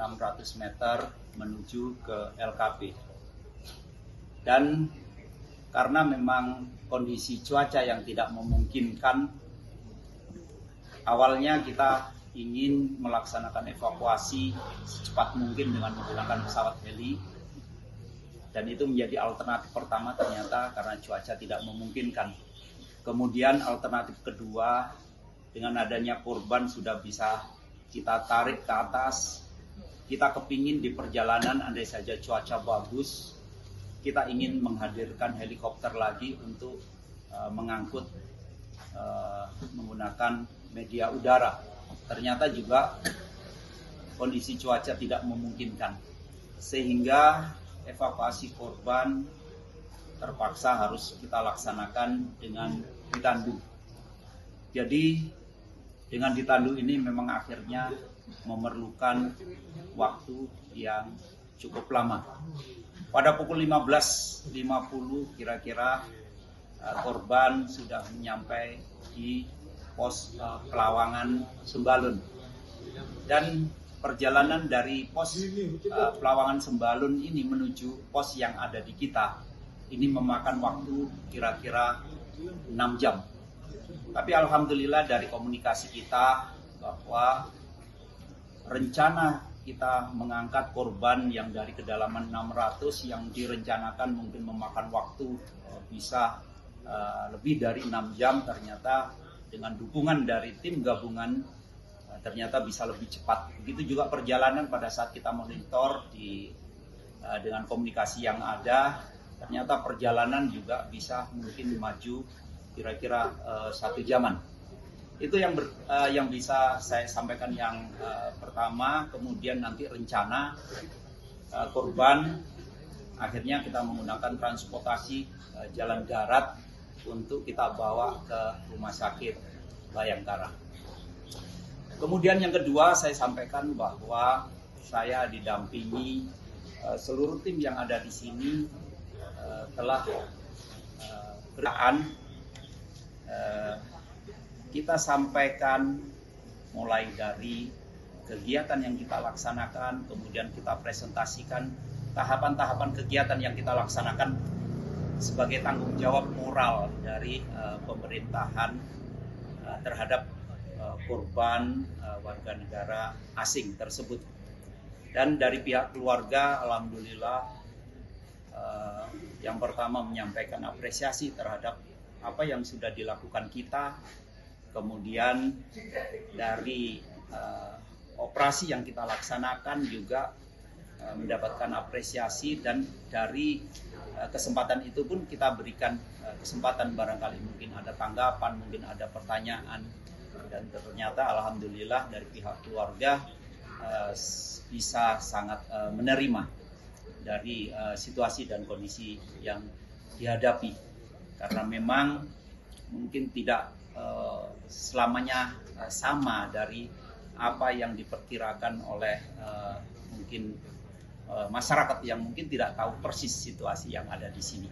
600 meter menuju ke LKP. Dan karena memang kondisi cuaca yang tidak memungkinkan, awalnya kita ingin melaksanakan evakuasi secepat mungkin dengan menggunakan pesawat heli. Dan itu menjadi alternatif pertama ternyata karena cuaca tidak memungkinkan. Kemudian alternatif kedua, dengan adanya korban sudah bisa kita tarik ke atas. Kita kepingin di perjalanan andai saja cuaca bagus, kita ingin menghadirkan helikopter lagi untuk mengangkut menggunakan media udara. Ternyata juga kondisi cuaca tidak memungkinkan, sehingga evakuasi korban terpaksa harus kita laksanakan dengan ditandu. Jadi dengan ditandu ini memang akhirnya memerlukan waktu yang cukup lama. Pada pukul 15.50 kira-kira korban sudah menyampai di pos Pelawangan Sembalun. Dan perjalanan dari pos Pelawangan Sembalun ini menuju pos yang ada di kita ini memakan waktu kira-kira 6 jam. Tapi alhamdulillah dari komunikasi kita bahwa rencana kita mengangkat korban yang dari kedalaman 600 yang direncanakan mungkin memakan waktu bisa lebih dari 6 jam, ternyata dengan dukungan dari tim gabungan ternyata bisa lebih cepat. Begitu juga perjalanan pada saat kita monitor dengan komunikasi yang ada, ternyata perjalanan juga bisa mungkin maju kira-kira 1 jaman. Itu yang bisa saya sampaikan yang pertama. Kemudian nanti rencana korban akhirnya kita menggunakan transportasi jalan darat untuk kita bawa ke rumah sakit Bayangkara. Kemudian yang kedua saya sampaikan bahwa saya didampingi seluruh tim yang ada di sini telah kita sampaikan mulai dari kegiatan yang kita laksanakan, kemudian kita presentasikan tahapan-tahapan kegiatan yang kita laksanakan sebagai tanggung jawab moral dari pemerintahan terhadap korban warga negara asing tersebut. Dan dari pihak keluarga, alhamdulillah, yang pertama menyampaikan apresiasi terhadap apa yang sudah dilakukan kita. Kemudian dari operasi yang kita laksanakan juga mendapatkan apresiasi, dan dari kesempatan itu pun kita berikan kesempatan barangkali mungkin ada tanggapan, mungkin ada pertanyaan. Dan ternyata alhamdulillah dari pihak keluarga bisa sangat menerima dari situasi dan kondisi yang dihadapi, karena memang mungkin tidak selamanya sama dari apa yang diperkirakan oleh mungkin masyarakat yang mungkin tidak tahu persis situasi yang ada di sini.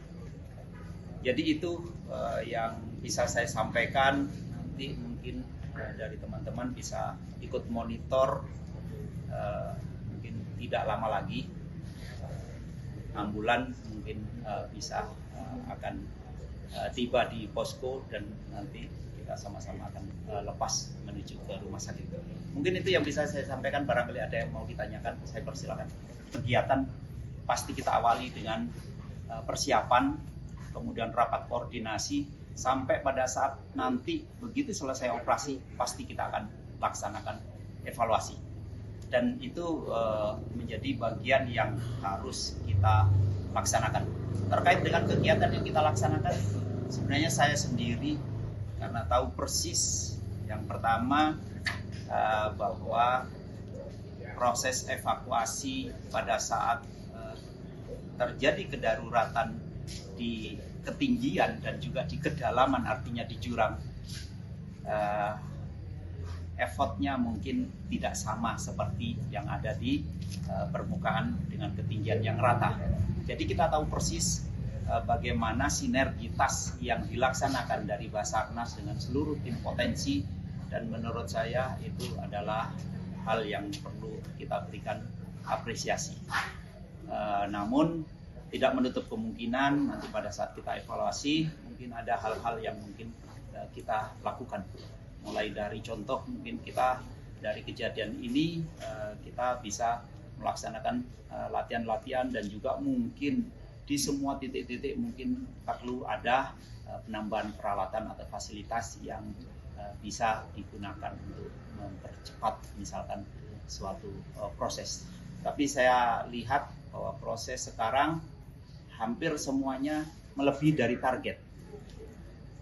Jadi itu yang bisa saya sampaikan. Nanti mungkin dari teman-teman bisa ikut monitor, mungkin tidak lama lagi ambulan mungkin bisa akan tiba di posko, dan nanti kita sama-sama akan lepas menuju ke rumah sakit. Mungkin itu yang bisa saya sampaikan. Barangkali ada yang mau ditanyakan, saya persilakan. Kegiatan pasti kita awali dengan persiapan, kemudian rapat koordinasi, sampai pada saat nanti begitu selesai operasi pasti kita akan laksanakan evaluasi. Dan itu menjadi bagian yang harus kita laksanakan. Terkait dengan kegiatan yang kita laksanakan, sebenarnya saya sendiri karena tahu persis yang pertama bahwa proses evakuasi pada saat terjadi kedaruratan di ketinggian dan juga di kedalaman, artinya di jurang, effortnya mungkin tidak sama seperti yang ada di permukaan dengan ketinggian yang rata. Jadi kita tahu persis bagaimana sinergitas yang dilaksanakan dari Basarnas dengan seluruh tim potensi, dan menurut saya itu adalah hal yang perlu kita berikan apresiasi. Namun tidak menutup kemungkinan nanti pada saat kita evaluasi mungkin ada hal-hal yang mungkin kita lakukan. Mulai dari contoh mungkin kita dari kejadian ini kita bisa melaksanakan latihan-latihan dan juga mungkin di semua titik-titik mungkin perlu ada penambahan peralatan atau fasilitas yang bisa digunakan untuk mempercepat misalkan suatu proses. Tapi saya lihat bahwa proses sekarang hampir semuanya melebihi dari target.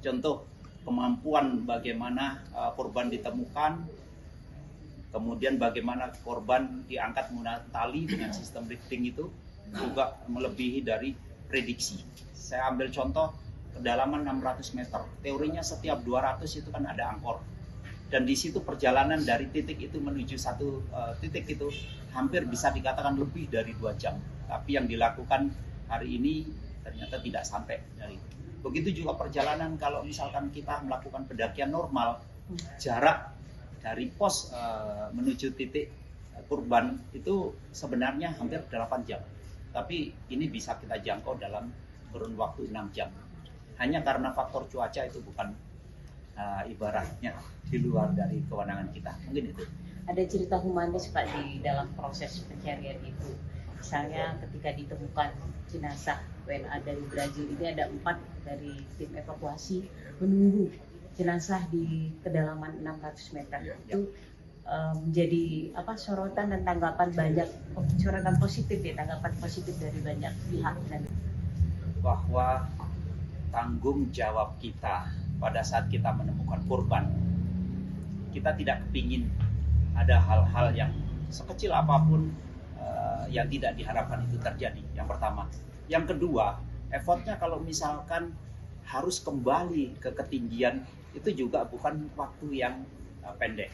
Contoh, kemampuan bagaimana korban ditemukan, kemudian bagaimana korban diangkat menggunakan tali dengan sistem lifting itu juga melebihi dari prediksi. Saya ambil contoh kedalaman 600 meter. Teorinya setiap 200 itu kan ada angkor. Dan di situ perjalanan dari titik itu menuju satu titik itu hampir bisa dikatakan lebih dari 2 jam. Tapi yang dilakukan hari ini ternyata tidak sampai dari itu. Begitu juga perjalanan kalau misalkan kita melakukan pendakian normal, jarak dari pos menuju titik korban itu sebenarnya hampir 8 jam. Tapi ini bisa kita jangkau dalam kurun waktu 6 jam. Hanya karena faktor cuaca itu bukan ibaratnya di luar dari kewenangan kita. Mungkin itu. Ada cerita humanis Pak di dalam proses pencarian itu. Misalnya ketika ditemukan jenazah WNA dari Brazil ini ada 4 dari tim evakuasi menunggu jenazah di kedalaman 600 meter. Ya. Itu menjadi sorotan dan tanggapan banyak, sorotan positif ya, tanggapan positif dari banyak pihak. Dan bahwa tanggung jawab kita pada saat kita menemukan korban, kita tidak kepingin ada hal-hal yang sekecil apapun yang tidak diharapkan itu terjadi. Yang pertama. Yang kedua, effortnya kalau misalkan harus kembali ke ketinggian itu juga bukan waktu yang pendek.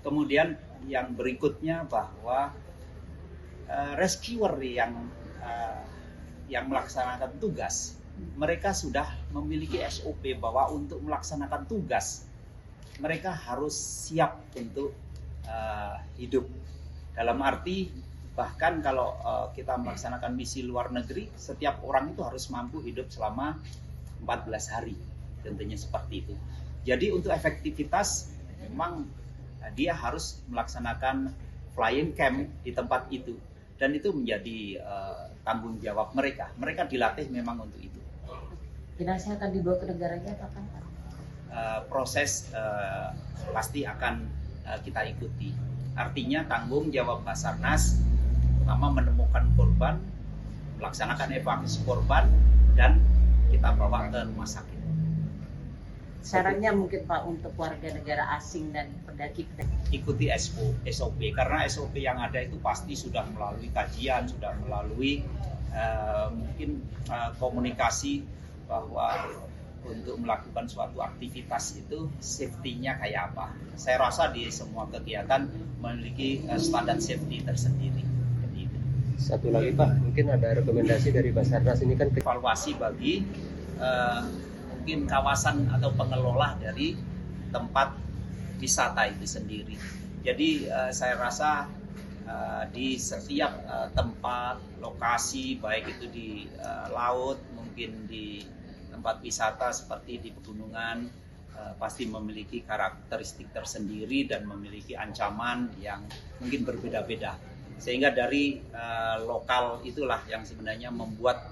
Kemudian yang berikutnya bahwa rescuer yang melaksanakan tugas, mereka sudah memiliki SOP bahwa untuk melaksanakan tugas mereka harus siap untuk hidup. Dalam arti bahkan kalau kita melaksanakan misi luar negeri, setiap orang itu harus mampu hidup selama 14 hari. Tentunya seperti itu. Jadi untuk efektivitas memang dia harus melaksanakan flying camp di tempat itu. Dan itu menjadi tanggung jawab mereka. Mereka dilatih memang untuk itu. jenazah akan dibawa ke negaranya kapan Pak? Proses pasti akan kita ikuti. Artinya tanggung jawab Basarnas pertama menemukan korban, melaksanakan evakuasi korban, dan kita bawa ke rumah sakit. Sarannya mungkin Pak untuk warga negara asing dan pendaki ikuti SOP karena SOP yang ada itu pasti sudah melalui kajian, sudah melalui mungkin komunikasi bahwa untuk melakukan suatu aktivitas itu safety-nya kayak apa. Saya rasa di semua kegiatan memiliki standar safety tersendiri. Satu lagi Pak, mungkin ada rekomendasi dari Basarnas ini kan evaluasi bagi mungkin kawasan atau pengelola dari tempat wisata itu sendiri. Jadi saya rasa di setiap tempat, lokasi, baik itu di laut, mungkin di tempat wisata seperti di pegunungan, pasti memiliki karakteristik tersendiri dan memiliki ancaman yang mungkin berbeda-beda. Sehingga dari lokal itulah yang sebenarnya membuat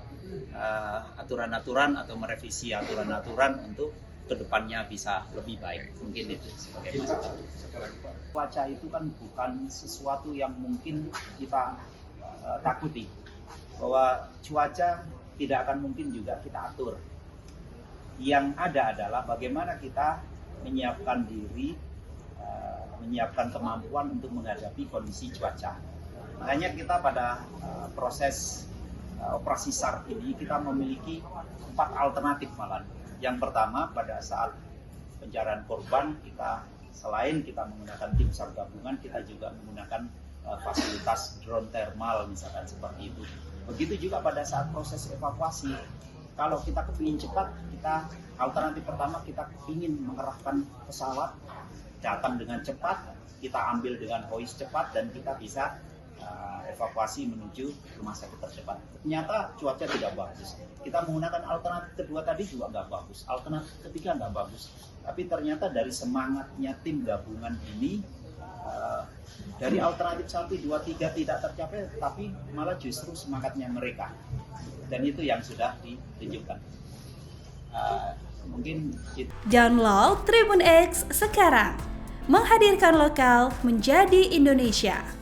aturan-aturan atau merevisi aturan-aturan untuk kedepannya bisa lebih baik. Mungkin itu sebagai masalah. Cuaca itu kan bukan sesuatu yang mungkin kita takuti. Bahwa cuaca tidak akan mungkin juga kita atur. Yang ada adalah bagaimana kita menyiapkan diri, menyiapkan kemampuan untuk menghadapi kondisi cuaca. Makanya kita pada proses operasi SAR ini kita memiliki 4 alternatif malah. Yang pertama pada saat pencarian korban kita selain kita menggunakan tim SAR gabungan, kita juga menggunakan fasilitas drone thermal misalkan seperti itu. Begitu juga pada saat proses evakuasi. Kalau kita kepingin cepat, kita alternatif pertama kita ingin mengerahkan pesawat datang dengan cepat, kita ambil dengan hoist cepat dan kita bisa evakuasi menuju rumah sakit terdepan. Ternyata cuaca tidak bagus. Kita menggunakan alternatif kedua tadi juga nggak bagus, alternatif ketiga nggak bagus. Tapi ternyata dari semangatnya tim gabungan ini, dari alternatif 1, 2, 3 tidak tercapai, tapi malah justru semangatnya mereka. Dan itu yang sudah ditunjukkan. Mungkin itu. Download Tribun X sekarang, menghadirkan lokal menjadi Indonesia.